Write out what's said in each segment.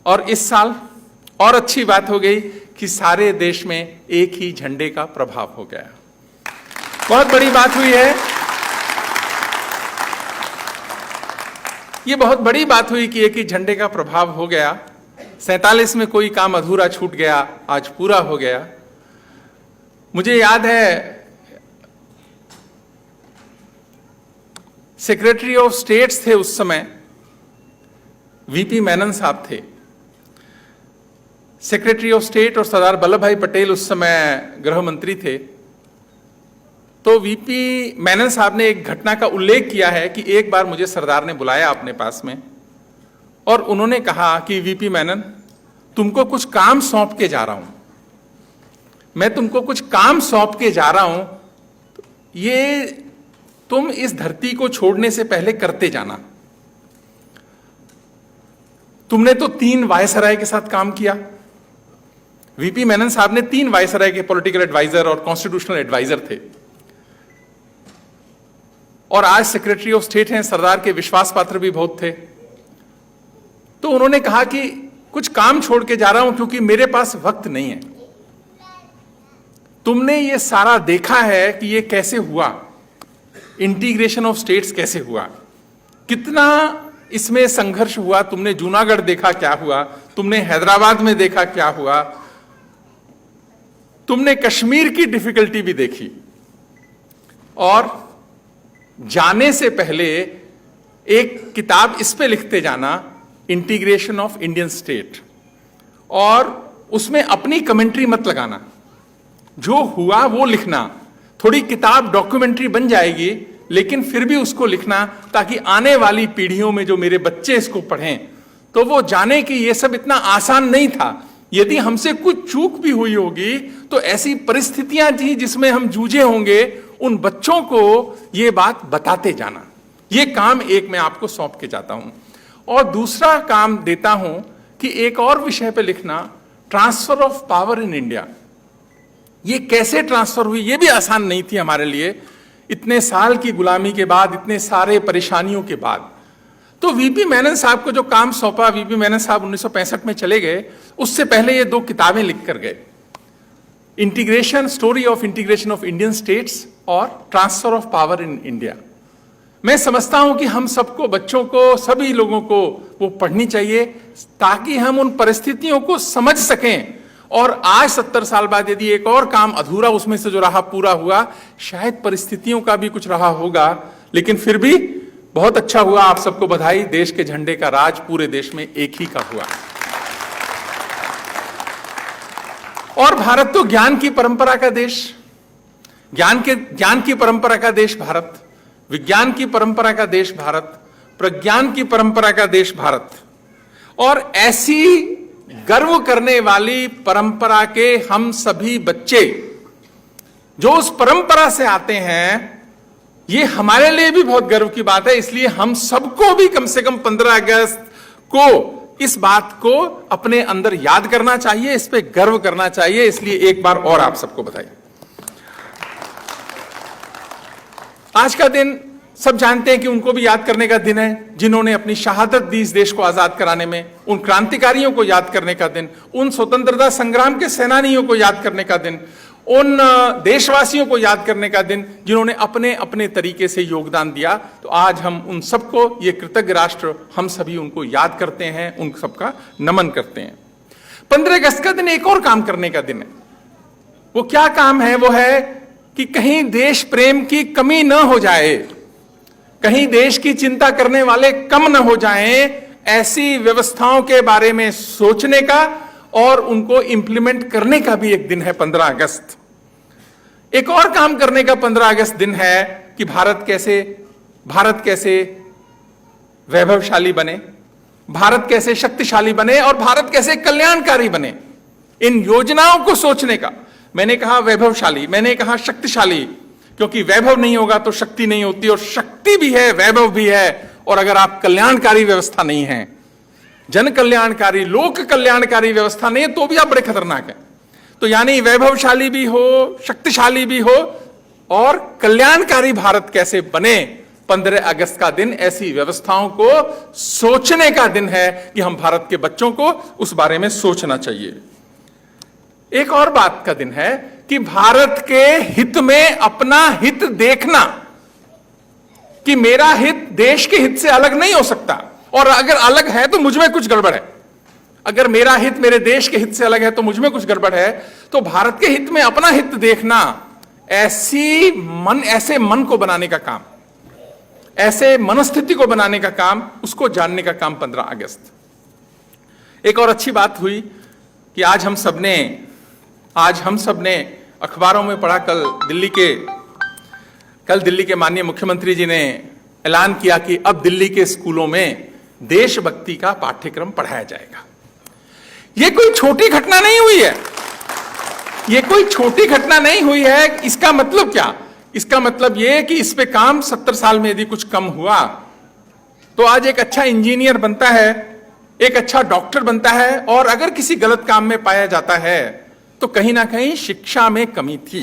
और इस साल और अच्छी बात हो गई कि सारे देश में एक ही झंडे का प्रभाव हो गया। बहुत बड़ी बात हुई है, ये बहुत बड़ी बात हुई कि एक ही झंडे का प्रभाव हो गया। 47 में कोई काम अधूरा छूट गया, आज पूरा हो गया। मुझे याद है सेक्रेटरी ऑफ स्टेट्स थे उस समय, वीपी मेनन साहब थे सेक्रेटरी ऑफ स्टेट, और सरदार वल्लभ भाई पटेल उस समय गृह मंत्री थे। तो वीपी मेनन साहब ने एक घटना का उल्लेख किया है कि एक बार मुझे सरदार ने बुलाया अपने पास में और उन्होंने कहा कि वीपी मेनन, तुमको कुछ काम सौंप के जा रहा हूं, मैं तुमको कुछ काम सौंप के जा रहा हूं, ये तुम इस धरती को छोड़ने से पहले करते जाना। तुमने तो 3 वायसराय के साथ काम किया। वीपी मेनन साहब ने 3 वायसराय के पॉलिटिकल एडवाइजर और कॉन्स्टिट्यूशनल एडवाइजर थे और आज सेक्रेटरी ऑफ स्टेट हैं, सरदार के विश्वास पात्र भी बहुत थे। तो उन्होंने कहा कि कुछ काम छोड़ के जा रहा हूं क्योंकि मेरे पास वक्त नहीं है। तुमने ये सारा देखा है कि ये कैसे हुआ, इंटीग्रेशन ऑफ स्टेट्स कैसे हुआ, कितना इसमें संघर्ष हुआ। तुमने जूनागढ़ देखा क्या हुआ, तुमने हैदराबाद में देखा क्या हुआ, तुमने कश्मीर की डिफिकल्टी भी देखी। और जाने से पहले एक किताब इस पे लिखते जाना, इंटीग्रेशन ऑफ इंडियन स्टेट, और उसमें अपनी कमेंट्री मत लगाना, जो हुआ वो लिखना। थोड़ी किताब डॉक्यूमेंट्री बन जाएगी, लेकिन फिर भी उसको लिखना ताकि आने वाली पीढ़ियों में जो मेरे बच्चे इसको पढ़ें तो वो जाने कि ये सब इतना आसान नहीं था। यदि हमसे कुछ चूक भी हुई होगी तो ऐसी परिस्थितियां थी जिसमें हम जूझे होंगे, उन बच्चों को ये बात बताते जाना। ये काम एक मैं आपको सौंप के जाता हूं। और दूसरा काम देता हूं कि एक और विषय पे लिखना, transfer of power in India. ये कैसे ट्रांसफर हुई, ये भी आसान नहीं थी हमारे लिए, इतने साल की गुलामी के बाद, इतने सारे परेशानियों के बाद। तो वीपी मेनन साहब को जो काम सौंपा, वीपी मेनन साहब 1965 में चले गए, उससे पहले ये 2 किताबें लिख कर गए, integration, story of integration of Indian states और transfer of power in India. मैं समझता हूं कि हम सबको, बच्चों को, सभी लोगों को वो पढ़नी चाहिए ताकि हम उन परिस्थितियों को समझ सकें। और आज 70 साल बाद यदि एक और काम अधूरा उसमें से जो रहा पूरा हुआ, शायद परिस्थितियों का भी कुछ रहा होगा, लेकिन फिर भी बहुत अच्छा हुआ। आप सबको बधाई, देश के झंडे का राज पूरे देश में एक ही का हुआ। और भारत तो ज्ञान की परंपरा का देश, ज्ञान की परंपरा का देश भारत, विज्ञान की परंपरा का देश भारत, प्रज्ञान की परंपरा का देश भारत। और ऐसी गर्व करने वाली परंपरा के हम सभी बच्चे जो उस परंपरा से आते हैं, ये हमारे लिए भी बहुत गर्व की बात है। इसलिए हम सबको भी कम से कम 15 अगस्त को इस बात को अपने अंदर याद करना चाहिए, इस पे गर्व करना चाहिए। इसलिए एक बार और आप सबको बधाई। आज का दिन सब जानते हैं कि उनको भी याद करने का दिन है जिन्होंने अपनी शहादत दी इस देश को आजाद कराने में, उन क्रांतिकारियों को याद करने का दिन, उन स्वतंत्रता संग्राम के सेनानियों को याद करने का दिन, उन देशवासियों को याद करने का दिन जिन्होंने अपने अपने तरीके से योगदान दिया। तो आज हम उन सबको, ये कृतज्ञ राष्ट्र, हम सभी उनको याद करते हैं, उन सबका नमन करते हैं। 15 अगस्त का दिन एक और काम करने का दिन है। वो क्या काम है? वो है कि कहीं देश प्रेम की कमी न हो जाए, कहीं देश की चिंता करने वाले कम न हो जाएं, ऐसी व्यवस्थाओं के बारे में सोचने का और उनको इंप्लीमेंट करने का भी एक दिन है 15 अगस्त। एक और काम करने का 15 अगस्त दिन है कि भारत कैसे वैभवशाली बने, भारत कैसे शक्तिशाली बने और भारत कैसे कल्याणकारी बने। इन योजनाओं को सोचने का, मैंने कहा वैभवशाली, मैंने कहा शक्तिशाली, क्योंकि वैभव नहीं होगा तो शक्ति नहीं होती, और शक्ति भी है, वैभव भी है। और अगर आप कल्याणकारी व्यवस्था नहीं है, जन कल्याणकारी, लोक कल्याणकारी व्यवस्था नहीं है, तो भी आप बड़े खतरनाक हैं। तो यानी वैभवशाली भी हो, शक्तिशाली भी हो और कल्याणकारी भारत कैसे बने, 15 अगस्त का दिन ऐसी व्यवस्थाओं को सोचने का दिन है कि हम भारत के बच्चों को उस बारे में सोचना चाहिए। एक और बात का दिन है कि भारत के हित में अपना हित देखना, कि मेरा हित देश के हित से अलग नहीं हो सकता, और अगर अलग है तो मुझ में कुछ गड़बड़ है। अगर मेरा हित मेरे देश के हित से अलग है तो मुझ में कुछ गड़बड़ है। तो भारत के हित में अपना हित देखना, ऐसे मन को बनाने का काम, ऐसे मनस्थिति को बनाने का काम, उसको जानने का काम 15 अगस्त। एक और अच्छी बात हुई कि आज हम सबने अखबारों में पढ़ा, कल दिल्ली के माननीय मुख्यमंत्री जी ने ऐलान किया कि अब दिल्ली के स्कूलों में देशभक्ति का पाठ्यक्रम पढ़ाया जाएगा। यह कोई छोटी घटना नहीं हुई है, यह कोई छोटी घटना नहीं हुई है। इसका मतलब क्या? इसका मतलब यह कि इस पे काम 70 साल में यदि कुछ कम हुआ तो आज एक अच्छा इंजीनियर बनता है, एक अच्छा डॉक्टर बनता है, और अगर किसी गलत काम में पाया जाता है तो कहीं ना कहीं शिक्षा में कमी थी।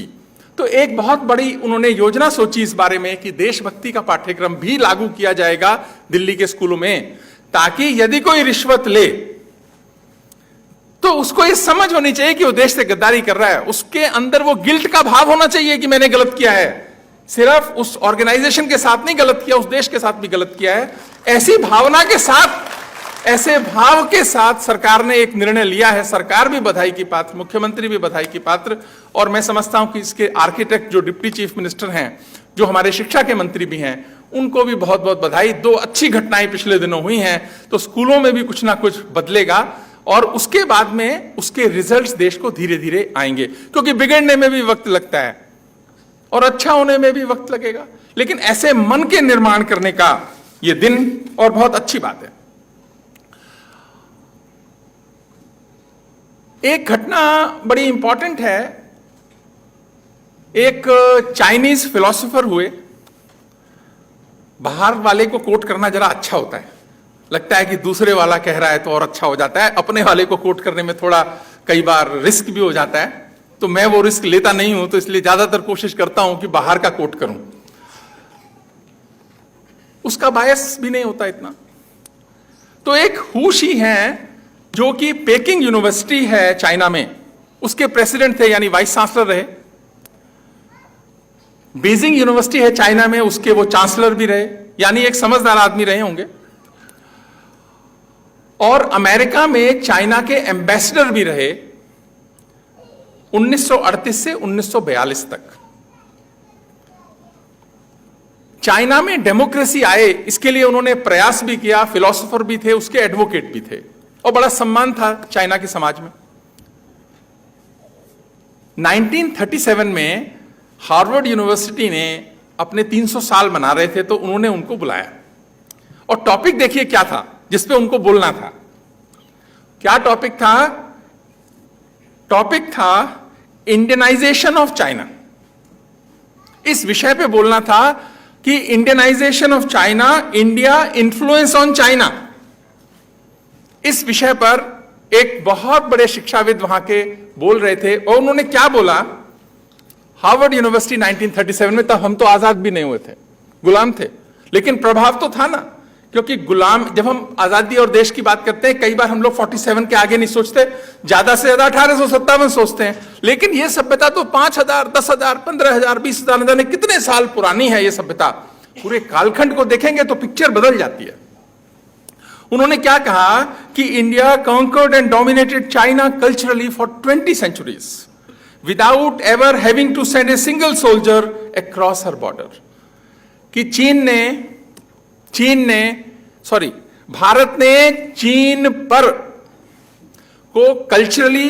तो एक बहुत बड़ी उन्होंने योजना सोची इस बारे में कि देशभक्ति का पाठ्यक्रम भी लागू किया जाएगा दिल्ली के स्कूलों में, ताकि यदि कोई रिश्वत ले तो उसको ये समझ होनी चाहिए कि वो देश से गद्दारी कर रहा है, उसके अंदर वो गिल्ट का भाव होना चाहिए कि मैंने गलत किया है। सिर्फ उस ऑर्गेनाइजेशन के साथ नहीं गलत किया, उस देश के साथ भी गलत किया है। ऐसी भावना के साथ, ऐसे भाव के साथ सरकार ने एक निर्णय लिया है। सरकार भी बधाई की पात्र, मुख्यमंत्री भी बधाई की पात्र, और मैं समझता हूं कि इसके आर्किटेक्ट जो डिप्टी चीफ मिनिस्टर हैं, जो हमारे शिक्षा के मंत्री भी हैं, उनको भी बहुत बहुत बधाई। 2 अच्छी घटनाएं पिछले दिनों हुई हैं, तो स्कूलों में भी कुछ ना कुछ बदलेगा, और उसके बाद में उसके रिजल्ट्स देश को धीरे धीरे आएंगे, क्योंकि बिगड़ने में भी वक्त लगता है और अच्छा होने में भी वक्त लगेगा। लेकिन ऐसे मन के निर्माण करने का यह दिन और बहुत अच्छी बात है। एक घटना बड़ी इंपॉर्टेंट है। एक चाइनीज फिलोसोफर हुए, बाहर वाले को कोट करना जरा अच्छा होता है, लगता है कि दूसरे वाला कह रहा है तो और अच्छा हो जाता है। अपने वाले को कोट करने में थोड़ा कई बार रिस्क भी हो जाता है, तो मैं वो रिस्क लेता नहीं हूं, तो इसलिए ज्यादातर कोशिश करता हूं कि बाहर का कोट करूं। उसका बायस भी नहीं होता इतना। तो एक हू शी हैं जो कि पेकिंग यूनिवर्सिटी है चाइना में, उसके प्रेसिडेंट थे, यानी वाइस चांसलर रहे। बीजिंग यूनिवर्सिटी है चाइना में, उसके वो चांसलर भी रहे, यानी एक समझदार आदमी रहे होंगे। और अमेरिका में चाइना के एम्बेसडर भी रहे 1938 से 1942 तक। चाइना में डेमोक्रेसी आए, इसके लिए उन्होंने प्रयास भी किया, फिलोसोफर भी थे, उसके एडवोकेट भी थे, और बड़ा सम्मान था चाइना के समाज में। 1937 में हार्वर्ड यूनिवर्सिटी ने अपने 300 साल मना रहे थे, तो उन्होंने उनको बुलाया, और टॉपिक देखिए क्या था जिसपे उनको बोलना था। क्या टॉपिक था? टॉपिक था इंडियनाइजेशन ऑफ चाइना। इस विषय पे बोलना था कि Indianisation of China, India influence on China. इस विषय पर एक बहुत बड़े शिक्षाविद वहां के बोल रहे थे, और उन्होंने क्या बोला? हार्वर्ड यूनिवर्सिटी 1937 में, तब हम तो आजाद भी नहीं हुए थे, गुलाम थे, लेकिन प्रभाव तो था ना, क्योंकि गुलाम, जब हम आजादी और देश की बात करते हैं, कई बार हम लोग 47 के आगे नहीं सोचते, ज्यादा से ज्यादा 1857 सोचते हैं, लेकिन यह सभ्यता तो 5000, 10,000, 15,000, 20,000 जाने कितने साल पुरानी है ये सभ्यता। पूरे कालखंड को देखेंगे तो पिक्चर बदल जाती है। उन्होंने क्या कहा कि India conquered and dominated China culturally for 20 centuries without ever having to send a single soldier across her border. कि भारत ने चीन पर को कल्चरली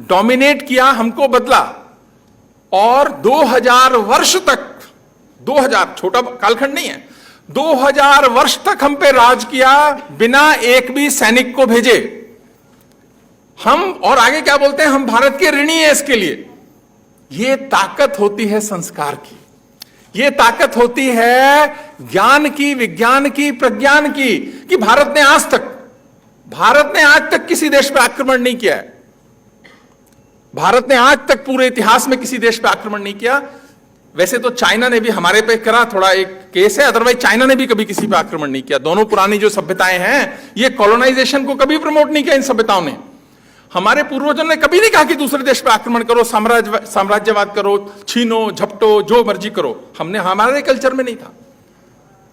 डोमिनेट किया, हमको बदला, और 2000 वर्ष तक, 2000 छोटा कालखंड नहीं है, 2000 वर्ष तक हम पे राज किया बिना एक भी सैनिक को भेजे। हम, और आगे क्या बोलते हैं, हम भारत के ऋणी हैं इसके लिए। ये ताकत होती है संस्कार की, ये ताकत होती है ज्ञान की, विज्ञान की, प्रज्ञान की, कि भारत ने आज तक किसी देश पर आक्रमण नहीं किया है। भारत ने आज तक पूरे इतिहास में किसी देश पर आक्रमण नहीं किया। वैसे तो चाइना ने भी हमारे पे करा, थोड़ा एक केस है, अदरवाइज चाइना ने भी कभी किसी पे आक्रमण नहीं किया। दोनों पुरानी जो सभ्यताएं हैं, ये कॉलोनाइजेशन को कभी प्रमोट नहीं किया इन सभ्यताओं ने। हमारे पूर्वजों ने कभी नहीं कहा कि दूसरे देश पे आक्रमण करो, साम्राज्यवाद करो, छीनो झपटो, जो मर्जी करो। हमने, हमारे कल्चर में नहीं था,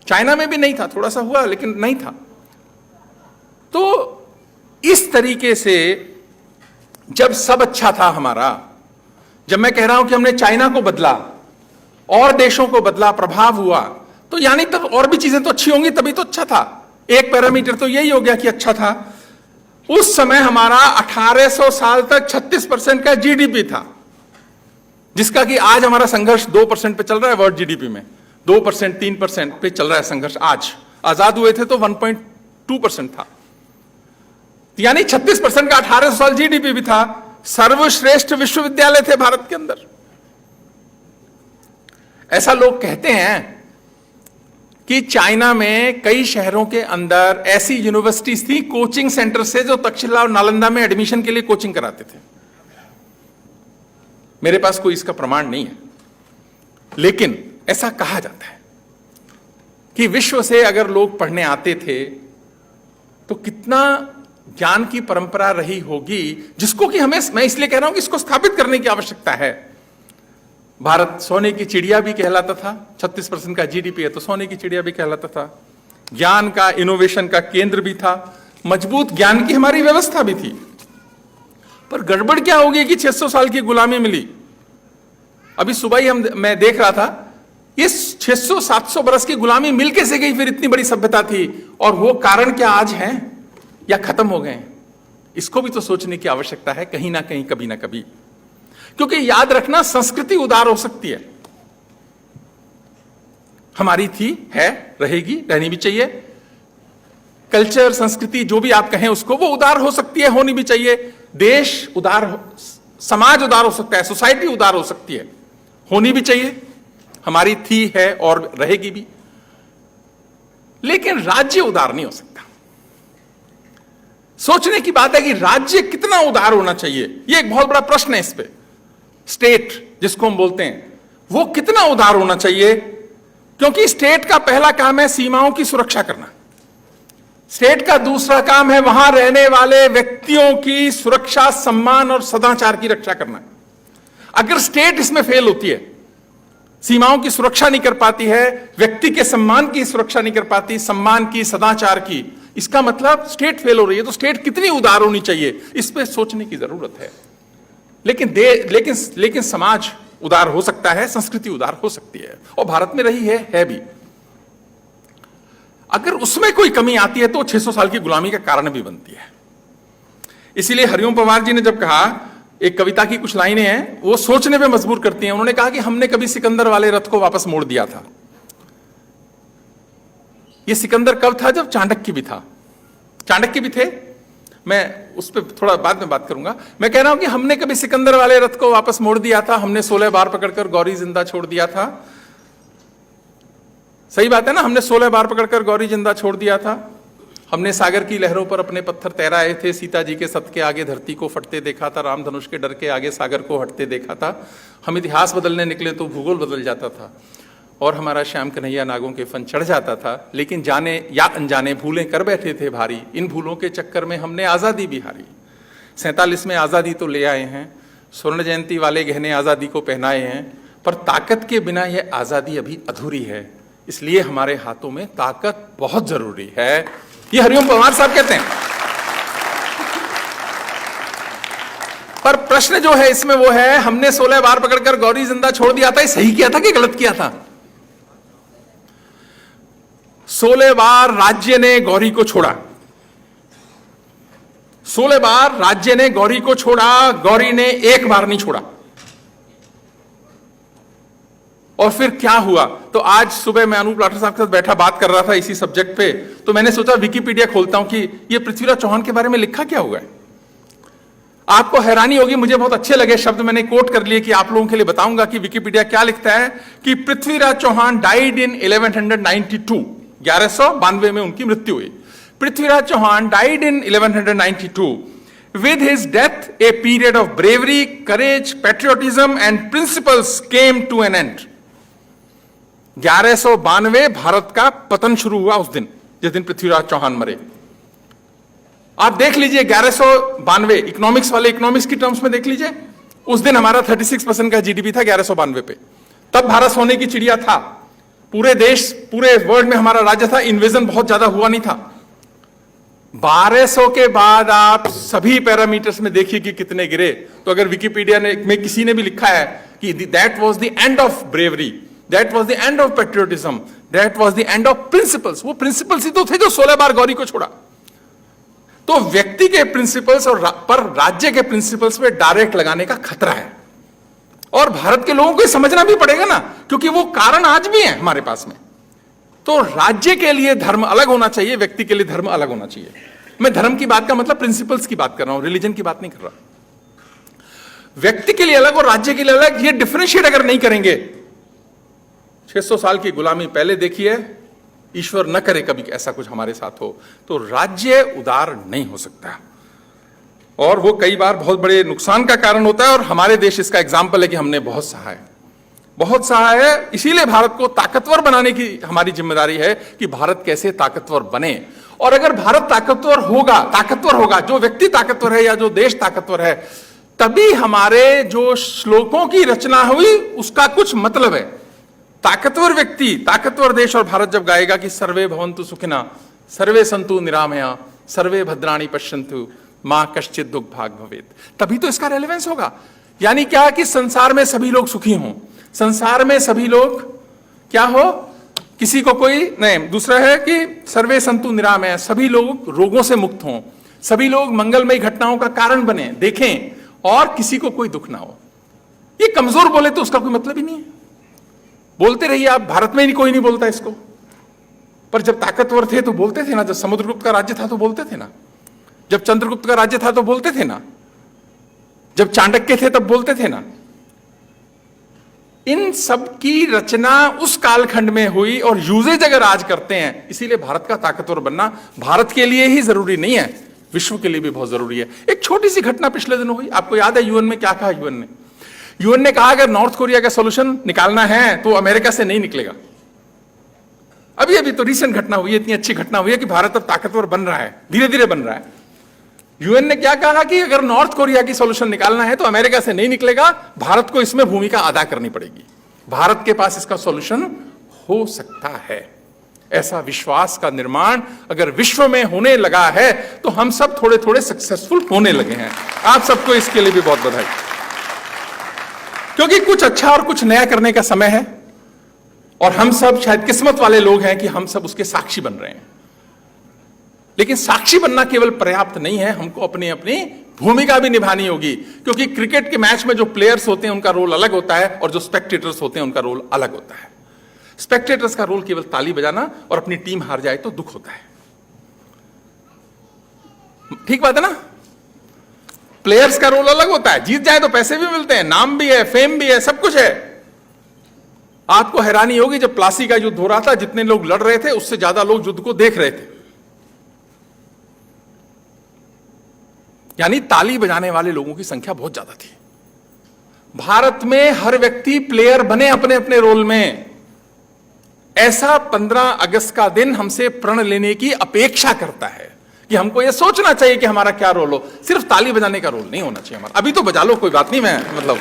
चाइना में भी नहीं था, थोड़ा सा हुआ लेकिन नहीं था। तो इस तरीके से जब सब अच्छा था हमारा, जब मैं कह रहा हूं कि हमने चाइना को बदला और देशों को बदला, प्रभाव हुआ, तो यानी तब और भी चीजें तो अच्छी होंगी, तभी तो अच्छा था। एक पैरामीटर तो यही हो गया कि अच्छा था। उस समय हमारा 1800 साल तक 36% का जीडीपी था, जिसका कि आज हमारा संघर्ष 2% पे चल रहा है। वर्ल्ड जीडीपी में 2%, 3% पे चल रहा है संघर्ष। आज आजाद हुए थे तो 1.2% था, यानी 36% का 1800 साल जीडीपी भी था। सर्वश्रेष्ठ विश्वविद्यालय थे भारत के अंदर। ऐसा लोग कहते हैं कि चाइना में कई शहरों के अंदर ऐसी यूनिवर्सिटीज थी, कोचिंग सेंटर से, जो तक्षशिला और नालंदा में एडमिशन के लिए कोचिंग कराते थे। मेरे पास कोई इसका प्रमाण नहीं है, लेकिन ऐसा कहा जाता है कि विश्व से अगर लोग पढ़ने आते थे तो कितना ज्ञान की परंपरा रही होगी, जिसको कि हमें, मैं इसलिए कह रहा हूं कि इसको स्थापित करने की आवश्यकता है। भारत सोने की चिड़िया भी कहलाता था, 36% का जीडीपी है तो सोने की चिड़िया भी कहलाता था। ज्ञान का, इनोवेशन का केंद्र भी था, मजबूत ज्ञान की हमारी व्यवस्था भी थी। पर गड़बड़ क्या होगी कि 600 साल की गुलामी मिली। अभी सुबह ही मैं देख रहा था, इस 600-700 बरस की गुलामी मिल कैसे गई, फिर इतनी बड़ी सभ्यता थी, और वो कारण क्या आज हैं या खत्म हो गए? इसको भी तो सोचने की आवश्यकता है कहीं ना कहीं, कभी ना कभी। क्योंकि याद रखना, संस्कृति उदार हो सकती है, हमारी थी, है, रहेगी, रहनी भी चाहिए। कल्चर, संस्कृति, जो भी आप कहें उसको, वो उदार हो सकती है, होनी भी चाहिए। देश उदार, समाज उदार हो सकता है, सोसाइटी उदार हो सकती है, होनी भी चाहिए, हमारी थी, है और रहेगी भी। लेकिन राज्य उदार नहीं हो सकता। सोचने की बात है कि राज्य कितना उदार होना चाहिए, यह एक बहुत बड़ा प्रश्न है। इस पे स्टेट जिसको हम बोलते हैं, वो कितना उदार होना चाहिए, क्योंकि स्टेट का पहला काम है सीमाओं की सुरक्षा करना। स्टेट का दूसरा काम है वहां रहने वाले व्यक्तियों की सुरक्षा, सम्मान और सदाचार की रक्षा करना। अगर स्टेट इसमें फेल होती है, सीमाओं की सुरक्षा नहीं कर पाती है, व्यक्ति के सम्मान की सुरक्षा नहीं कर पाती, सम्मान की, सदाचार की, इसका मतलब स्टेट फेल हो रही है। तो स्टेट कितनी उदार होनी चाहिए, इस पे सोचने की जरूरत है। लेकिन समाज उदार हो सकता है, संस्कृति उदार हो सकती है, और भारत में रही है भी। अगर उसमें कोई कमी आती है तो 600 साल की गुलामी का कारण भी बनती है। इसीलिए हरिओम पवार जी ने जब कहा, एक कविता की कुछ लाइनें हैं, वो सोचने पे मजबूर करती हैं। उन्होंने कहा कि हमने कभी सिकंदर वाले रथ को वापस मोड़ दिया था। ये सिकंदर कब था? जब चाणक्य भी था। चाणक्य भी थे, मैं उस पर थोड़ा बाद में बात करूंगा। मैं कह रहा हूं कि हमने कभी सिकंदर वाले रथ को वापस मोड़ दिया था, हमने 16 बार पकड़कर गौरी जिंदा छोड़ दिया था। सही बात है ना, हमने 16 बार पकड़कर गौरी जिंदा छोड़ दिया था। हमने सागर की लहरों पर अपने पत्थर तैराए थे, सीता जी के सत के आगे धरती को फटते देखा था, राम धनुष के डर के आगे सागर को हटते देखा था। हम इतिहास बदलने निकले तो भूगोल बदल जाता था, और हमारा श्याम कन्हैया नागों के फन चढ़ जाता था। लेकिन जाने या अनजाने भूलें कर बैठे थे भारी, इन भूलों के चक्कर में हमने आज़ादी भी हारी। 47 में आज़ादी तो ले आए हैं, स्वर्ण जयंती वाले गहने आज़ादी को पहनाए हैं, पर ताकत के बिना यह आज़ादी अभी अधूरी है। इसलिए हमारे हाथों में ताकत बहुत जरूरी है। ये हरिओम पवार साहब कहते हैं। पर प्रश्न जो है इसमें वो है, हमने 16 बार पकड़कर गौरी जिंदा छोड़ दिया था, ये सही किया था कि गलत किया था? 16 बार राज्य ने गौरी को छोड़ा, 16 बार राज्य ने गौरी को छोड़ा, गौरी ने एक बार नहीं छोड़ा। और फिर क्या हुआ? तो आज सुबह मैं अनूप लाठर साहब के साथ बैठा बात कर रहा था इसी सब्जेक्ट पे, तो मैंने सोचा विकिपीडिया खोलता हूं कि ये पृथ्वीराज चौहान के बारे में लिखा क्या हुआ है। आपको हैरानी होगी, मुझे बहुत अच्छे लगे शब्द, मैंने कोट कर लिए कि आप लोगों के लिए बताऊंगा कि विकिपीडिया क्या लिखता है। कि पृथ्वीराज चौहान डाइड इन 1192, 1192 में उनकी मृत्यु हुई। Prithviraj Chauhan died in 1192. With his death, a period of bravery, courage, patriotism and principles came to an end. 1192 Bharat का पतन शुरू हुआ उस दिन, जिस दिन पृथ्वीराज चौहान मरे। आप देख लीजिए 1192, इकोनॉमिक्स वाले इकोनॉमिक्स की टर्म्स में देख लीजिए, उस दिन हमारा 36% का जीडीपी था 1192 पे। तब भारत सोने की चिड़िया था, पूरे देश पूरे वर्ल्ड में हमारा राज्य था, इन्वेजन बहुत ज्यादा हुआ नहीं था। 1200 के बाद आप सभी पैरामीटर्स में देखिए कि कितने गिरे। तो अगर विकिपीडिया में किसी ने भी लिखा है कि that was the end of bravery, that was the end of patriotism, that was the end of principles, वो प्रिंसिपल्स ही तो थे जो 16 बार गौरी को छोड़ा। तो व्यक्ति के प्रिंसिपल्स पर राज्य के प्रिंसिपल्स पे डायरेक्ट लगाने का खतरा है, और भारत के लोगों को समझना भी पड़ेगा ना, क्योंकि वो कारण आज भी है हमारे पास में। तो राज्य के लिए धर्म अलग होना चाहिए, व्यक्ति के लिए धर्म अलग होना चाहिए। मैं धर्म की बात का मतलब प्रिंसिपल्स की बात कर रहा हूं, रिलीजन की बात नहीं कर रहा। व्यक्ति के लिए अलग और राज्य के लिए अलग, ये डिफरेंशिएट अगर नहीं करेंगे, 600 साल की गुलामी पहले देखिए, ईश्वर न करे कभी ऐसा कुछ हमारे साथ हो, तो राज्य उदार नहीं हो सकता, और वो कई बार बहुत बड़े नुकसान का कारण होता है। और हमारे देश इसका एग्जाम्पल है कि हमने बहुत सहा है, बहुत सहा है। इसीलिए भारत को ताकतवर बनाने की हमारी जिम्मेदारी है कि भारत कैसे ताकतवर बने। और अगर भारत ताकतवर होगा, जो व्यक्ति ताकतवर है या जो देश ताकतवर है, तभी हमारे जो श्लोकों की रचना हुई उसका कुछ मतलब है। ताकतवर व्यक्ति, ताकतवर देश और भारत जब गाएगा कि सर्वे भवन्तु सुखिना, सर्वे सन्तु निरामया, सर्वे भद्राणि पश्यन्तु, मां कश्चित् दुःखभाग् भवेत्, तभी तो इसका रेलेवेंस होगा। यानी क्या कि संसार में सभी लोग सुखी हों, संसार में सभी लोग क्या हो, किसी को कोई नहीं। दूसरा है कि सर्वे सन्तु निरामया, सभी लोग रोगों से मुक्त हों, सभी लोग मंगलमयी घटनाओं का कारण बने, देखें, और किसी को कोई दुख ना हो। ये कमजोर बोले तो उसका कोई मतलब ही नहीं है, बोलते रहिए आप, भारत में ही कोई नहीं बोलता इसको। पर जब ताकतवर थे तो बोलते थे ना, जब समुद्रगुप्त का राज्य था तो बोलते थे ना, जब चंद्रगुप्त का राज्य था तो बोलते थे ना, जब चाणक्य थे तब बोलते थे ना। इन सब की रचना उस कालखंड में हुई और यूजेज अगर आज करते हैं, इसीलिए भारत का ताकतवर बनना भारत के लिए ही जरूरी नहीं है, विश्व के लिए भी बहुत जरूरी है। एक छोटी सी घटना पिछले दिनों हुई, आपको याद है यूएन में क्या कहा? यूएन ने कहा अगर नॉर्थ कोरिया का सॉल्यूशन निकालना है तो अमेरिका से नहीं निकलेगा। अभी अभी तो रिसेंट घटना हुई है, इतनी अच्छी घटना हुई है कि भारत अब ताकतवर बन रहा है, धीरे धीरे बन रहा है। यूएन ने क्या कहा कि अगर नॉर्थ कोरिया की सॉल्यूशन निकालना है तो अमेरिका से नहीं निकलेगा, भारत को इसमें भूमिका अदा करनी पड़ेगी, भारत के पास इसका सॉल्यूशन हो सकता है। ऐसा विश्वास का निर्माण अगर विश्व में होने लगा है तो हम सब थोड़े थोड़े सक्सेसफुल होने लगे हैं। आप सबको इसके लिए भी बहुत बधाई, क्योंकि कुछ अच्छा और कुछ नया करने का समय है, और हम सब शायद किस्मत वाले लोग हैं कि हम सब उसके साक्षी बन रहे हैं। लेकिन साक्षी बनना केवल पर्याप्त नहीं है, हमको अपनी अपनी भूमिका भी निभानी होगी, क्योंकि क्रिकेट के मैच में जो प्लेयर्स होते हैं उनका रोल अलग होता है और जो स्पेक्टेटर्स होते हैं उनका रोल अलग होता है। स्पेक्टेटर्स का रोल केवल ताली बजाना, और अपनी टीम हार जाए तो दुख होता है। ठीक बात है ना? प्लेयर्स का रोल अलग होता है, जीत जाए तो पैसे भी मिलते हैं, नाम भी है, फेम भी है, सब कुछ है। आपको हैरानी होगी जब प्लासी का युद्ध हो रहा था, जितने लोग लड़ रहे थे उससे ज्यादा लोग युद्ध को देख रहे थे। यानी ताली बजाने वाले लोगों की संख्या बहुत ज्यादा थी। भारत में हर व्यक्ति प्लेयर बने अपने अपने रोल में। ऐसा 15 अगस्त का दिन हमसे प्रण लेने की अपेक्षा करता है कि हमको यह सोचना चाहिए कि हमारा क्या रोल हो। सिर्फ ताली बजाने का रोल नहीं होना चाहिए हमारा। अभी तो बजा लो, कोई बात नहीं, मैं मतलब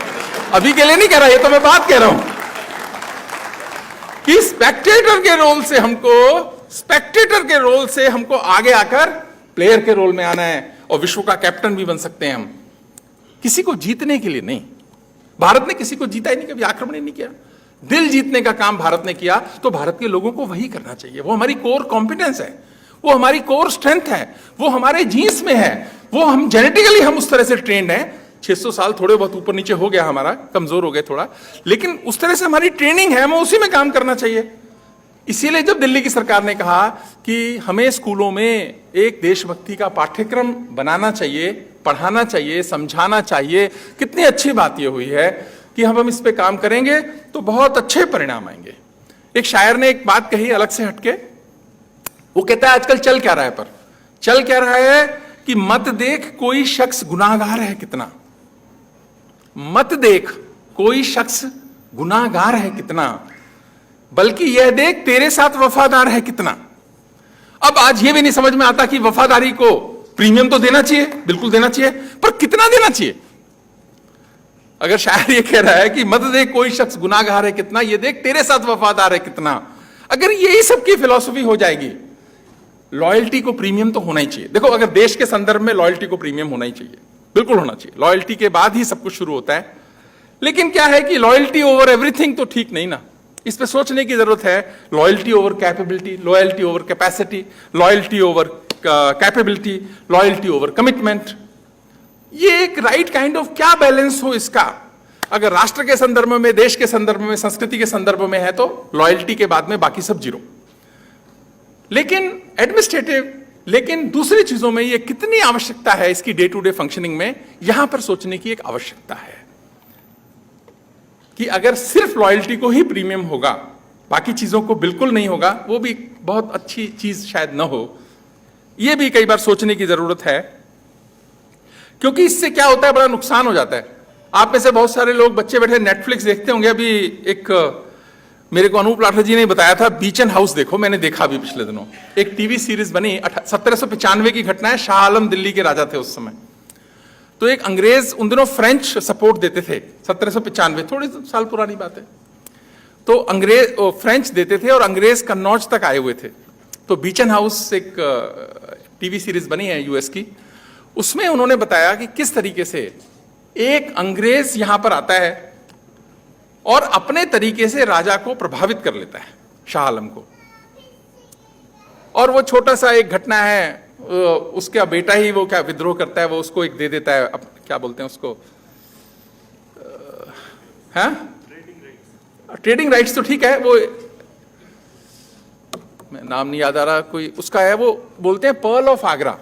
अभी के लिए नहीं कह रहा, ये तो मैं बात कह रहा हूं कि स्पेक्टेटर के रोल से हमको आगे आकर प्लेयर के रोल में आना है, और विश्व का कैप्टन भी बन सकते हैं हम, किसी को जीतने के लिए नहीं। भारत ने किसी को जीता ही नहीं, कभी आक्रमण ही नहीं किया। दिल जीतने का काम भारत ने किया, तो भारत के लोगों को वही करना चाहिए। वो हमारी कोर कॉम्पिटेंस है, वो हमारी कोर स्ट्रेंथ है, वो हमारे जीन्स में है, वो हम जेनेटिकली हम उस तरह से ट्रेंड हैं। 600 साल थोड़े बहुत ऊपर नीचे हो गया, हमारा कमजोर हो गए थोड़ा, लेकिन उस तरह से हमारी ट्रेनिंग है, हमें उसी में काम करना चाहिए। इसीलिए जब दिल्ली की सरकार ने कहा कि हमें स्कूलों में एक देशभक्ति का पाठ्यक्रम बनाना चाहिए, पढ़ाना चाहिए, समझाना चाहिए, कितनी अच्छी बात यह हुई है कि हम इस पे काम करेंगे तो बहुत अच्छे परिणाम आएंगे। एक शायर ने एक बात कही अलग से हटके, वो कहता है आजकल चल क्या रहा है, पर चल क्या रहा है कि मत देख कोई शख्स गुनाहगार है कितना, मत देख कोई शख्स गुनाहगार है कितना, बल्कि यह देख तेरे साथ वफादार है कितना। अब आज यह भी नहीं समझ में आता कि वफादारी को प्रीमियम तो देना चाहिए, बिल्कुल देना चाहिए, पर कितना देना चाहिए। अगर शायर ये कह रहा है कि मत देख कोई शख्स गुनाहगार है कितना, ये देख तेरे साथ वफादार है कितना, अगर यही सबकी फिलॉसफी हो जाएगी, लॉयल्टी को प्रीमियम तो होना ही चाहिए। देखो, अगर देश के संदर्भ में लॉयल्टी को प्रीमियम होना ही चाहिए, बिल्कुल होना चाहिए। लॉयल्टी के बाद ही सब कुछ शुरू होता है। लेकिन क्या है कि लॉयल्टी ओवर एवरीथिंग तो ठीक नहीं ना, इस पे सोचने की जरूरत है। Loyalty over capability, loyalty over capacity, loyalty over capability, loyalty over commitment, ये एक राइट काइंड ऑफ क्या बैलेंस हो इसका। अगर राष्ट्र के संदर्भ में, देश के संदर्भ में, संस्कृति के संदर्भ में है तो लॉयल्टी के बाद में बाकी सब जीरो। लेकिन एडमिनिस्ट्रेटिव, लेकिन दूसरी चीजों में ये कितनी आवश्यकता है इसकी डे टू डे फंक्शनिंग में, यहां पर सोचने की एक आवश्यकता है कि अगर सिर्फ लॉयल्टी को ही प्रीमियम होगा, बाकी चीजों को बिल्कुल नहीं होगा, वो भी बहुत अच्छी चीज शायद न हो। यह भी कई बार सोचने की जरूरत है, क्योंकि इससे क्या होता है, बड़ा नुकसान हो जाता है। आप में से बहुत सारे लोग बच्चे बैठे नेटफ्लिक्स देखते होंगे। अभी एक मेरे को अनूप लाठर जी ने बताया था, बीच एंड हाउस देखो, मैंने देखा अभी पिछले दिनों, एक टीवी सीरीज बनी। 1795 की घटना है, शाह आलम दिल्ली के राजा थे उस समय। तो एक अंग्रेज, उन दिनों फ्रेंच सपोर्ट देते थे, 1795, थोड़ी साल पुरानी बात है। तो अंग्रेज फ्रेंच देते थे और अंग्रेज कन्नौज तक आए हुए थे। तो बीच एंड हाउस एक टीवी सीरीज बनी है यूएस की, उसमें उन्होंने बताया कि किस तरीके से एक अंग्रेज यहां पर आता है और अपने तरीके से राजा को प्रभावित कर लेता है, शाह आलम को। और वो छोटा सा एक घटना है, उसका बेटा ही वो क्या विद्रोह करता है, वो उसको एक दे देता है, क्या बोलते हैं उसको, ट्रेडिंग राइट्स तो ठीक है, वो मैं नाम नहीं याद आ रहा, कोई उसका है, वो बोलते हैं पर्ल ऑफ आगरा,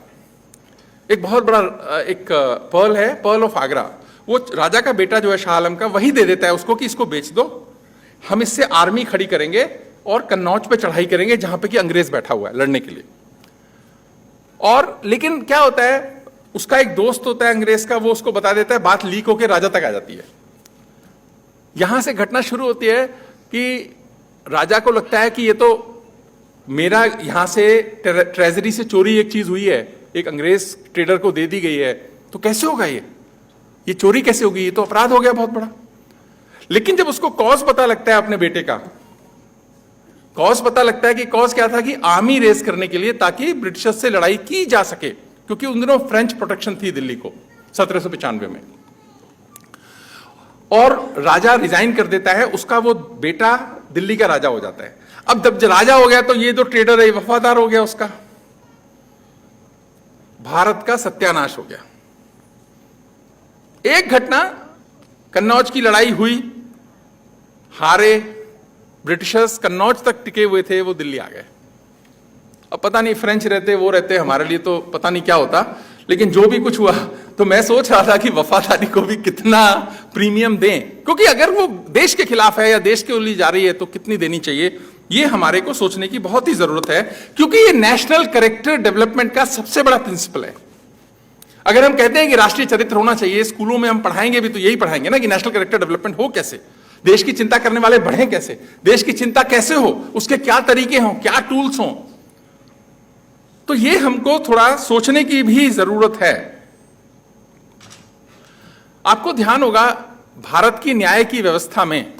एक बहुत बड़ा एक पर्ल है, पर्ल ऑफ आगरा। वो राजा का बेटा जो है शाह आलम का, वही दे देता है उसको कि इसको बेच दो, हम इससे आर्मी खड़ी करेंगे और कन्नौज पे चढ़ाई करेंगे जहां पे कि अंग्रेज बैठा हुआ है लड़ने के लिए। और लेकिन क्या होता है, उसका एक दोस्त होता है अंग्रेज का, वो उसको बता देता है, बात लीक होकर राजा तक आ जाती है। यहां से घटना शुरू होती है कि राजा को लगता है कि ये तो मेरा यहां से ट्रेजरी से चोरी एक चीज हुई है, एक अंग्रेज ट्रेडर को दे दी गई है, तो कैसे होगा ये चोरी कैसे होगी, ये तो अपराध हो गया बहुत बड़ा। लेकिन जब उसको कॉज पता लगता है अपने बेटे का, कॉज पता लगता है कि कॉज क्या था कि आर्मी रेस करने के लिए, ताकि ब्रिटिशर्स से लड़ाई की जा सके, क्योंकि उन दिनों फ्रेंच प्रोटेक्शन थी दिल्ली को 1795 में। और राजा रिजाइन कर देता है, उसका वो बेटा दिल्ली का राजा हो जाता है। अब जब राजा हो गया तो ये जो ट्रेडर है वफादार हो गया उसका, भारत का सत्यानाश हो गया। एक घटना, कन्नौज की लड़ाई हुई, हारे ब्रिटिशर्स, कन्नौज तक टिके हुए थे, वो दिल्ली आ गए। अब पता नहीं फ्रेंच रहते, वो रहते, हमारे लिए तो पता नहीं क्या होता, लेकिन जो भी कुछ हुआ, तो मैं सोच रहा था कि वफादारी को भी कितना प्रीमियम दें, क्योंकि अगर वो देश के खिलाफ है या देश के लिए जा रही है तो कितनी देनी चाहिए, ये हमारे को सोचने की बहुत ही जरूरत है, क्योंकि ये नेशनल कैरेक्टर डेवलपमेंट का सबसे बड़ा प्रिंसिपल है। अगर हम कहते हैं कि राष्ट्रीय चरित्र होना चाहिए, स्कूलों में हम पढ़ाएंगे भी तो यही पढ़ाएंगे ना कि नेशनल कैरेक्टर डेवलपमेंट हो कैसे, देश की चिंता करने वाले बढ़े कैसे, देश की चिंता कैसे हो, उसके क्या तरीके हों, क्या टूल्स हों। तो ये हमको थोड़ा सोचने की भी जरूरत है। आपको ध्यान होगा, भारत की न्याय की व्यवस्था में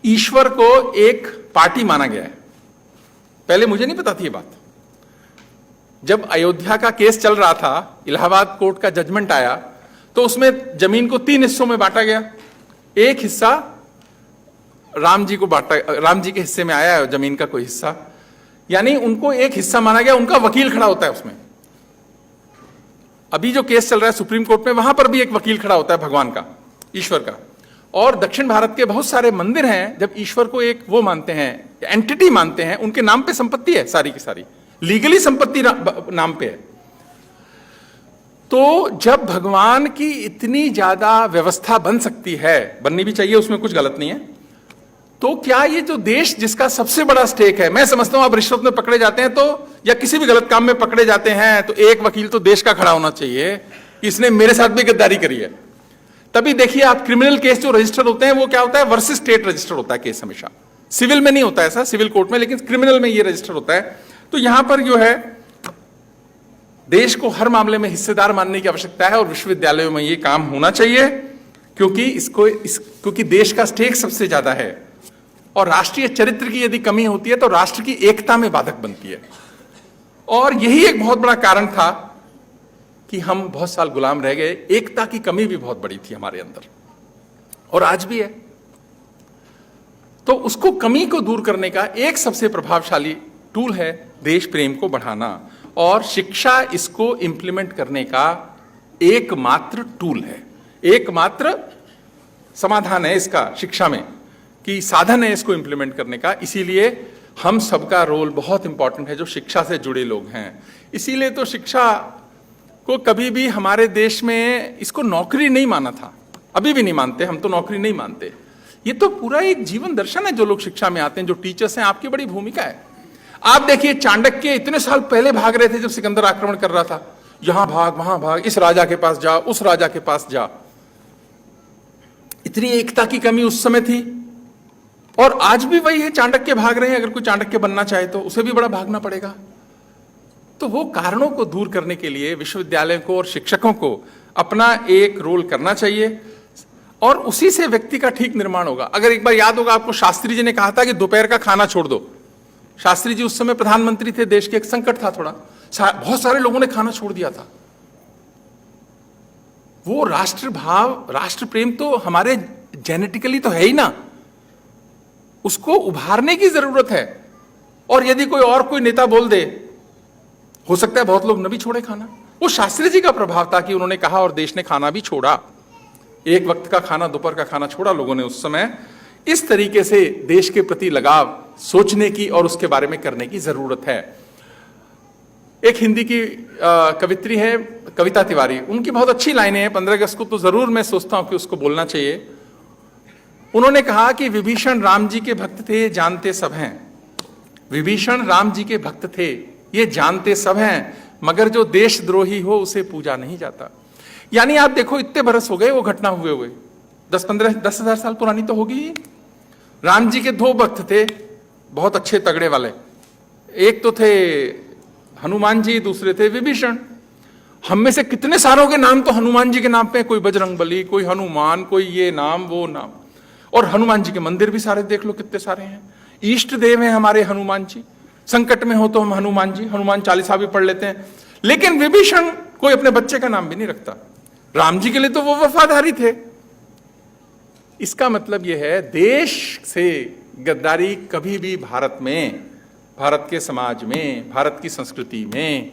ईश्वर को एक पार्टी माना गया है। पहले मुझे नहीं पता थी ये बात। जब अयोध्या का केस चल रहा था, इलाहाबाद कोर्ट का जजमेंट आया, तो उसमें जमीन को 3 हिस्सों में बांटा गया। एक हिस्सा राम जी को बांटा, राम जी के हिस्से में आया है जमीन का कोई हिस्सा, यानी उनको एक हिस्सा माना गया, उनका वकील खड़ा होता है उसमें। अभी जो केस चल रहा है सुप्रीम कोर्ट में, वहां पर भी एक वकील खड़ा होता है भगवान का, ईश्वर का। और दक्षिण भारत के बहुत सारे मंदिर हैं, जब ईश्वर को एक वो मानते हैं, एंटिटी मानते हैं, उनके नाम पे संपत्ति है सारी की सारी, लीगली संपत्ति नाम पे है। तो जब भगवान की इतनी ज्यादा व्यवस्था बन सकती है, बननी भी चाहिए, उसमें कुछ गलत नहीं है, तो क्या ये जो देश जिसका सबसे बड़ा स्टेक है, मैं समझता हूं आप रिश्वत में पकड़े जाते हैं तो, या किसी भी गलत काम में पकड़े जाते हैं, तो एक वकील तो देश का खड़ा होना चाहिए कि इसने मेरे साथ भी गद्दारी करी है। तभी देखिए आप क्रिमिनल केस जो रजिस्टर होते हैं, वो क्या होता है, वर्सेस स्टेट रजिस्टर होता है केस हमेशा, सिविल में नहीं होता ऐसा, सिविल कोर्ट में, लेकिन क्रिमिनल में ये रजिस्टर होता है। तो यहां पर जो है देश को हर मामले में हिस्सेदार मानने की आवश्यकता है और विश्वविद्यालयों में ये काम होना चाहिए, क्योंकि देश का स्टेक सबसे ज्यादा है और राष्ट्रीय चरित्र की यदि कमी होती है तो राष्ट्र की एकता में बाधक बनती है। और यही एक बहुत बड़ा कारण था कि हम बहुत साल गुलाम रह गए। एकता की कमी भी बहुत बड़ी थी हमारे अंदर और आज भी है। तो उसको कमी को दूर करने का एक सबसे प्रभावशाली टूल है देश प्रेम को बढ़ाना, और शिक्षा इसको इंप्लीमेंट करने का एकमात्र टूल है, एकमात्र समाधान है इसका शिक्षा में, कि साधन है इसको इंप्लीमेंट करने का। इसीलिए हम सबका रोल बहुत इंपॉर्टेंट है जो शिक्षा से जुड़े लोग हैं। इसीलिए तो शिक्षा को कभी भी हमारे देश में इसको नौकरी नहीं माना था, अभी भी नहीं मानते, हम तो नौकरी नहीं मानते। ये तो पूरा एक जीवन दर्शन है। जो लोग शिक्षा में आते हैं, जो टीचर्स हैं, आपकी बड़ी भूमिका है। आप देखिए चाणक्य इतने साल पहले भाग रहे थे जब सिकंदर आक्रमण कर रहा था, यहां भाग वहां भाग, इस राजा के पास जा, उस राजा के पास जा। इतनी एकता की कमी उस समय थी और आज भी वही है, चाणक्य भाग रहे हैं। अगर कोई चाणक्य बनना चाहे तो उसे भी बड़ा भागना पड़ेगा। तो वो कारणों को दूर करने के लिए विश्वविद्यालयों को और शिक्षकों को अपना एक रोल करना चाहिए और उसी से व्यक्ति का ठीक निर्माण होगा। अगर एक बार याद होगा आपको, शास्त्री जी ने कहा था कि दोपहर का खाना छोड़ दो। शास्त्री जी उस समय प्रधानमंत्री थे, देश के एक संकट था थोड़ा, बहुत सारे लोगों ने खाना छोड़ दिया था। वो राष्ट्र भाव, राष्ट्र प्रेम तो हमारे जेनेटिकली तो है ही ना, उसको उभारने की जरूरत है। और यदि कोई नेता बोल दे, हो सकता है बहुत लोग न भी छोड़े खाना। वो शास्त्री जी का प्रभाव था कि उन्होंने कहा और देश ने खाना भी छोड़ा। एक वक्त का खाना, दोपहर का खाना छोड़ा लोगों ने उस समय। इस तरीके से देश के प्रति लगाव सोचने की और उसके बारे में करने की जरूरत है। एक हिंदी की कवित्री है कविता तिवारी, उनकी बहुत अच्छी लाइनें हैं। 15 अगस्त को तो जरूर मैं सोचता हूं कि उसको बोलना चाहिए। उन्होंने कहा कि विभीषण राम जी के भक्त थे, जानते सब हैं। विभीषण राम जी के भक्त थे, ये जानते सब हैं, मगर जो देशद्रोही हो उसे पूजा नहीं जाता। यानी आप देखो, इतने बरस हो गए वो घटना हुए 10,000 साल पुरानी तो होगी ही। राम जी के 2 भक्त थे बहुत अच्छे तगड़े वाले, एक तो थे हनुमान जी, दूसरे थे विभीषण। हम में से कितने सारों के नाम तो हनुमान जी के नाम पे, कोई बजरंगबली, कोई हनुमान, कोई ये नाम वो नाम। और हनुमान जी के मंदिर भी सारे देख लो कितने सारे हैं। इष्ट देव हैं हमारे हनुमान जी, संकट में हो तो हम हनुमान चालीसा भी पढ़ लेते हैं। लेकिन विभीषण कोई अपने बच्चे का नाम भी नहीं रखता। राम जी के लिए तो वो वफादारी थे। इसका मतलब यह है, देश से गद्दारी कभी भी भारत में, भारत के समाज में, भारत की संस्कृति में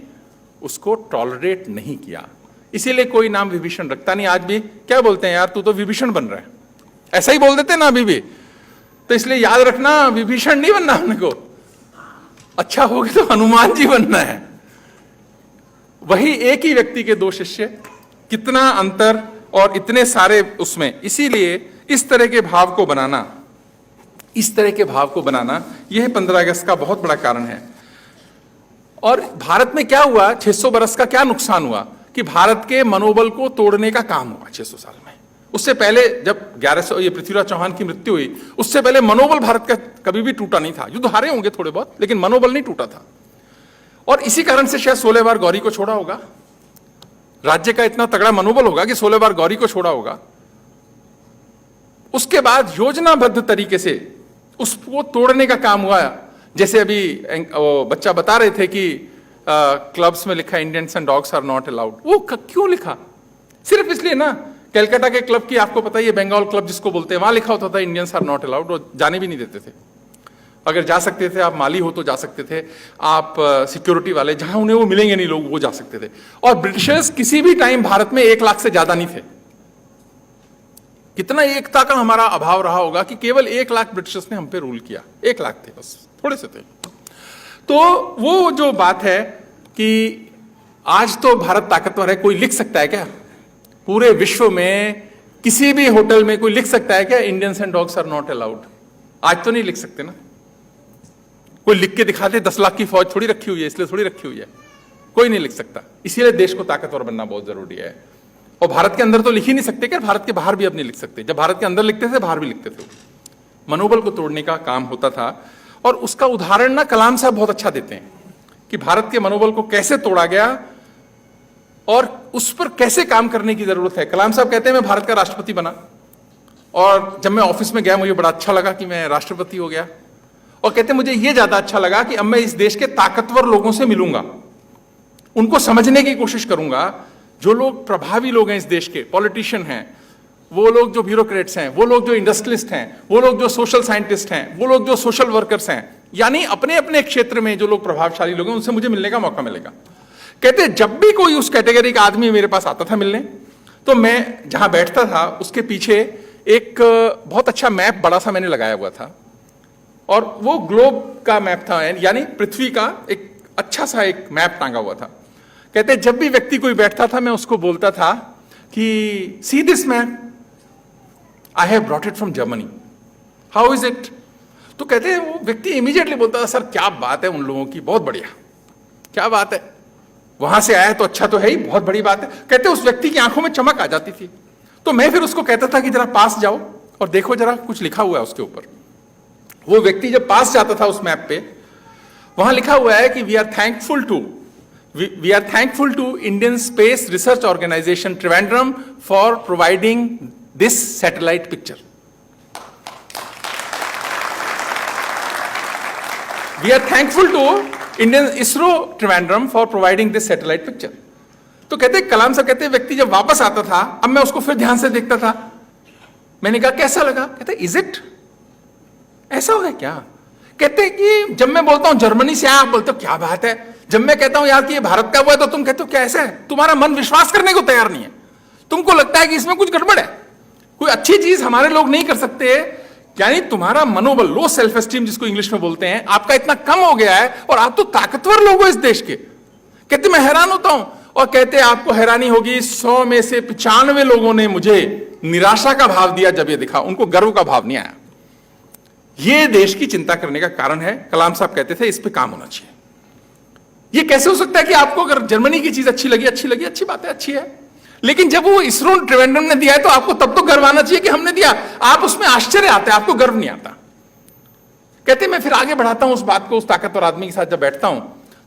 उसको टॉलरेट नहीं किया। इसीलिए कोई नाम विभीषण रखता नहीं। आज भी क्या बोलते हैं, यार तू तो विभीषण बन रहा है, ऐसा ही बोल देते हैं ना अभी भी। तो इसलिए याद रखना, विभीषण नहीं बनना हमको, अच्छा हो गया तो हनुमान जी बनना है। वही एक ही व्यक्ति के 2 शिष्य, कितना अंतर और इतने सारे उसमें। इसीलिए इस तरह के भाव को बनाना, यह 15 अगस्त का बहुत बड़ा कारण है। और भारत में क्या हुआ, 600 बरस का क्या नुकसान हुआ कि भारत के मनोबल को तोड़ने का काम हुआ 600 साल में। उससे पहले जब 1100 ये पृथ्वीराज चौहान की मृत्यु हुई, उससे पहले मनोबल भारत का कभी भी टूटा नहीं था। युद्ध हारे होंगे थोड़े बहुत, लेकिन मनोबल नहीं टूटा था। और इसी कारण से शायद 16 बार गौरी को छोड़ा होगा। राज्य का इतना तगड़ा मनोबल होगा कि 16 बार गौरी को छोड़ा होगा। उसके बाद योजनाबद्ध तरीके से उसको तोड़ने का काम हुआ। जैसे अभी बच्चा बता रहे थे कि क्लब्स में लिखा Indians and dogs are not allowed. वो क्यों लिखा? सिर्फ इसलिए ना, कलकत्ता के क्लब की आपको पता ही है, बंगाल क्लब जिसको बोलते हैं, वहां लिखा होता था इंडियंस आर नॉट अलाउड, और जाने भी नहीं देते थे। अगर जा सकते थे, आप माली हो तो जा सकते थे, आप सिक्योरिटी वाले जहां उन्हें वो मिलेंगे नहीं लोग, वो जा सकते थे। और ब्रिटिशर्स किसी भी टाइम भारत में 1 लाख से ज्यादा नहीं थे। कितना एकता का हमारा अभाव रहा होगा कि केवल 1 लाख ब्रिटिशर्स ने हम पे रूल किया। 1 लाख थे बस, थोड़े से थे। तो वो जो बात है कि आज तो भारत ताकतवर है। कोई लिख सकता है क्या पूरे विश्व में किसी भी होटल में कोई लिख सकता है क्या Indians and dogs are not allowed? आज तो नहीं लिख सकते ना। कोई लिख के दिखा दे, 10 लाख की फौज थोड़ी रखी हुई है, इसलिए थोड़ी रखी हुई है, कोई नहीं लिख सकता। इसीलिए देश को ताकतवर बनना बहुत जरूरी है। और भारत के अंदर तो लिख ही नहीं सकते, क्या भारत के बाहर भी अब नहीं लिख सकते। जब भारत के अंदर लिखते थे, बाहर भी लिखते थे। मनोबल को तोड़ने का काम होता था। और उसका उदाहरण ना कलाम साहब बहुत अच्छा देते हैं कि भारत के मनोबल को कैसे तोड़ा गया और उस पर कैसे काम करने की जरूरत है। कलाम साहब कहते हैं मैं भारत का राष्ट्रपति बना और जब मैं ऑफिस में गया मुझे बड़ा अच्छा लगा कि मैं राष्ट्रपति हो गया, और कहते हैं मुझे यह ज्यादा अच्छा लगा कि अब मैं इस देश के ताकतवर लोगों से मिलूंगा, उनको समझने की कोशिश करूंगा। जो लोग प्रभावी लोग हैं इस देश के, पॉलिटिशियन हैं, वो लोग जो ब्यूरोक्रेट्स हैं, वो लोग जो इंडस्ट्रियलिस्ट हैं, वो लोग जो सोशल साइंटिस्ट हैं, वो लोग जो सोशल वर्कर्स हैं, यानी अपने अपने क्षेत्र में जो लोग प्रभावशाली लोग हैं उनसे मुझे मिलने का मौका मिलेगा। कहते जब भी कोई उस कैटेगरी का आदमी मेरे पास आता था मिलने, तो मैं जहां बैठता था उसके पीछे एक बहुत अच्छा मैप बड़ा सा मैंने लगाया हुआ था, और वो ग्लोब का मैप था, यानी पृथ्वी का एक अच्छा सा एक मैप टांगा हुआ था। कहते जब भी व्यक्ति कोई बैठता था मैं उसको बोलता था कि see this map, I have brought it from Germany, how is it. तो कहते हैं वो व्यक्ति इमीडिएटली बोलता था सर क्या बात है उन लोगों की, बहुत बढ़िया, क्या बात है, वहां से आया तो अच्छा तो है ही, बहुत बड़ी बात है। कहते उस व्यक्ति की आंखों में चमक आ जाती थी। तो मैं फिर उसको कहता था कि जरा पास जाओ और देखो जरा कुछ लिखा हुआ है उसके ऊपर। वो व्यक्ति जब पास जाता था उस मैप पे, वहां लिखा हुआ है कि we are thankful to Indian Space Research Organisation Trivandrum for providing this satellite picture. We are thankful to Indian ISRO Trivandrum for providing this satellite picture. तो कहते कलाम साहब कहते व्यक्ति जब वापस आता था, अब मैं उसको फिर ध्यान से देखता था। मैंने कहा कैसा लगा, कहते इज इट, ऐसा हो गया क्या। कहते कि जब मैं बोलता हूं जर्मनी से आया, आप बोलते हो क्या बात है। जब मैं कहता हूं यार कि ये भारत का हुआ है, तो तुम कहते हो क्या ऐसा है, तुम्हारा मन विश्वास करने को तैयार नहीं है, तुमको लगता है कि इसमें कुछ गड़बड़ है, कोई अच्छी चीज हमारे लोग नहीं कर सकते। यानी तुम्हारा मनोबल, लो सेल्फ एस्टीम जिसको इंग्लिश में बोलते हैं, आपका इतना कम हो गया है, और आप तो ताकतवर लोग हो इस देश के। कहते मैं हैरान होता हूं, और कहते आपको हैरानी होगी 100 में से 95 लोगों ने मुझे निराशा का भाव दिया जब ये दिखा, उनको गर्व का भाव नहीं आया। ये देश की चिंता करने का कारण है। कलाम साहब कहते थे इस पे काम होना चाहिए। ये कैसे हो सकता है कि आपको अगर जर्मनी की चीज अच्छी लगी, अच्छी बात है, अच्छी है, लेकिन जब वो इसरो त्रिवेंद्रम ने दिया है तो आपको तब तो गर्व आना चाहिए कि हमने दिया। आप उसमें आश्चर्य आता है, आपको गर्व नहीं आता। कहते मैं फिर आगे बढ़ाता हूं उस बात को, उस ताकतवर आदमी के साथ जब बैठता हूं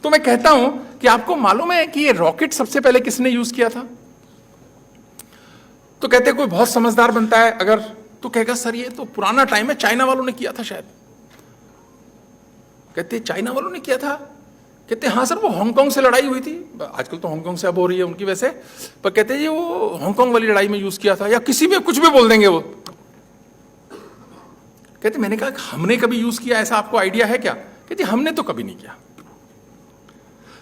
तो मैं कहता हूं कि आपको मालूम है कि ये रॉकेट सबसे पहले किसने यूज किया था। तो कहते कोई बहुत समझदार बनता है अगर, तो कहेगा सर ये तो पुराना टाइम है, चाइना वालों ने किया था शायद। कहते चाइना वालों ने किया था। कहते हाँ सर वो हांगकांग से लड़ाई हुई थी, आजकल तो हांगकांग से अब हो रही है उनकी वैसे, पर कहते हैं वो हांगकांग वाली लड़ाई में यूज किया था, या किसी में कुछ भी बोल देंगे वो। कहते मैंने कहा हमने कभी यूज किया ऐसा आपको आइडिया है क्या। कहते हमने तो कभी नहीं किया।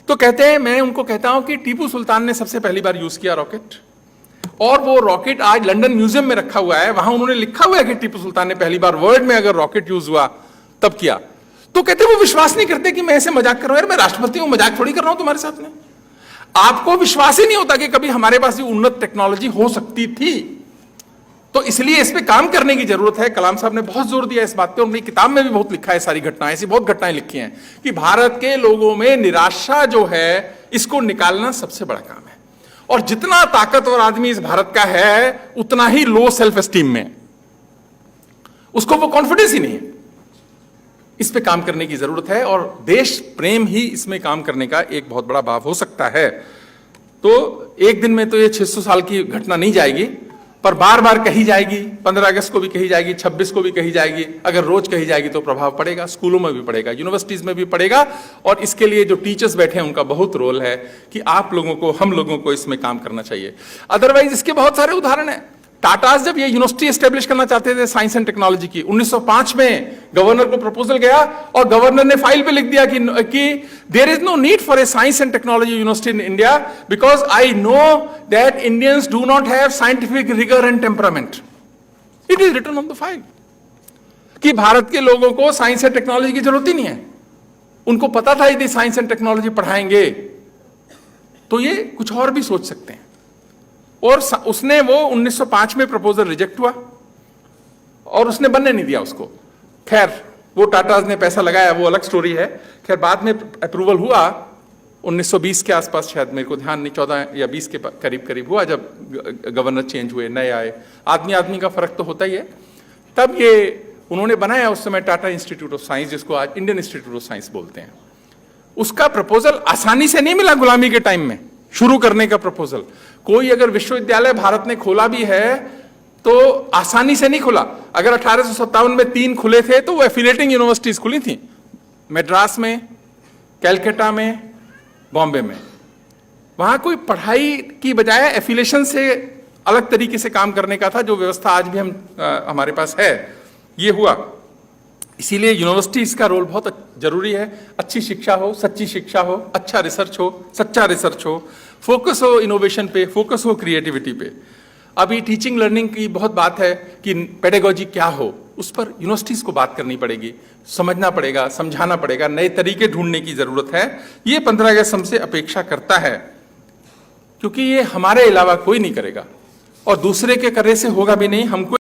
तो कहते हैं मैं उनको कहता हूं कि टीपू सुल्तान ने सबसे पहली बार यूज किया रॉकेट, और वो रॉकेट आज लंदन म्यूजियम में रखा हुआ है, वहां उन्होंने लिखा हुआ है कि टीपू सुल्तान ने पहली बार वर्ल्ड में अगर रॉकेट यूज हुआ तब किया। तो कहते वो विश्वास नहीं करते कि मैं ऐसे मजाक कर रहा हूं, यार मैं राष्ट्रपति हूं, मजाक थोड़ी कर रहा हूं तुम्हारे साथ में। आपको विश्वास ही नहीं होता कि कभी हमारे पास ये उन्नत टेक्नोलॉजी हो सकती थी। तो इसलिए इस पे काम करने की जरूरत है। कलाम साहब ने बहुत जोर दिया इस बात पे, उनकी किताब में भी बहुत लिखा है सारी घटनाएं, ऐसी बहुत घटनाएं लिखी हैं कि भारत के लोगों में निराशा जो है इसको निकालना सबसे बड़ा काम है। और जितना ताकतवर आदमी इस भारत का है उतना ही लो सेल्फ एस्टीम में, उसको वो कॉन्फिडेंस ही नहीं है। इस पे काम करने की जरूरत है, और देश प्रेम ही इसमें काम करने का एक बहुत बड़ा भाव हो सकता है। तो एक दिन में तो ये 600 साल की घटना नहीं जाएगी, पर बार बार कही जाएगी। 15 अगस्त को भी कही जाएगी, 26 को भी कही जाएगी। अगर रोज कही जाएगी तो प्रभाव पड़ेगा, स्कूलों में भी पड़ेगा, यूनिवर्सिटीज में भी पड़ेगा। और इसके लिए जो टीचर्स बैठे हैं उनका बहुत रोल है कि आप लोगों को, हम लोगों को इसमें काम करना चाहिए। अदरवाइज इसके बहुत सारे उदाहरण हैं। टाटास जब ये यूनिवर्सिटी एस्टेब्लिश करना चाहते थे साइंस एंड टेक्नोलॉजी की, 1905 में गवर्नर को प्रपोजल गया, और गवर्नर ने फाइल पे लिख दिया कि there is no need for a science and technology university in India because I know that Indians do not have scientific rigour and temperament. It is written on the file कि भारत के लोगों को science and technology की जरूरत ही नहीं है। उनको पता था यदि साइंस एंड टेक्नोलॉजी पढ़ाएंगे तो ये कुछ और भी सोच सकते हैं। और उसने वो 1905 में प्रपोजल रिजेक्ट हुआ और उसने बनने नहीं दिया उसको। खैर वो टाटाज ने पैसा लगाया, वो अलग स्टोरी है। खैर बाद में अप्रूवल हुआ 1920 के आसपास, शायद मेरे को ध्यान नहीं, 14 या 20 के करीब हुआ, जब गवर्नर चेंज हुए, नए आए। आदमी का फर्क तो होता ही है। तब ये उन्होंने बनाया उस समय टाटा इंस्टीट्यूट ऑफ साइंस, जिसको आज इंडियन इंस्टीट्यूट ऑफ साइंस बोलते हैं। उसका प्रपोजल आसानी से नहीं मिला गुलामी के टाइम में, शुरू करने का प्रपोजल। कोई अगर विश्वविद्यालय भारत ने खोला भी है तो आसानी से नहीं खुला। अगर 1857 में 3 खुले थे तो वो एफिलिएटिंग यूनिवर्सिटीज खुली थी, मद्रास में, कैलकाटा में, बॉम्बे में। वहां कोई पढ़ाई की बजाय एफिलिएशन से अलग तरीके से काम करने का था, जो व्यवस्था आज भी हमारे पास है, ये हुआ। इसीलिए यूनिवर्सिटीज का रोल बहुत जरूरी है। अच्छी शिक्षा हो, सच्ची शिक्षा हो, अच्छा रिसर्च हो, सच्चा रिसर्च हो, फोकस हो इनोवेशन पे, फोकस हो क्रिएटिविटी पे। अभी टीचिंग लर्निंग की बहुत बात है कि पेडागोजी क्या हो, उस पर यूनिवर्सिटीज को बात करनी पड़ेगी, समझना पड़ेगा, समझाना पड़ेगा, नए तरीके ढूंढने की जरूरत है। ये 15 अगस्त हमसे अपेक्षा करता है, क्योंकि ये हमारे अलावा कोई नहीं करेगा और दूसरे के करने से होगा भी नहीं। हमको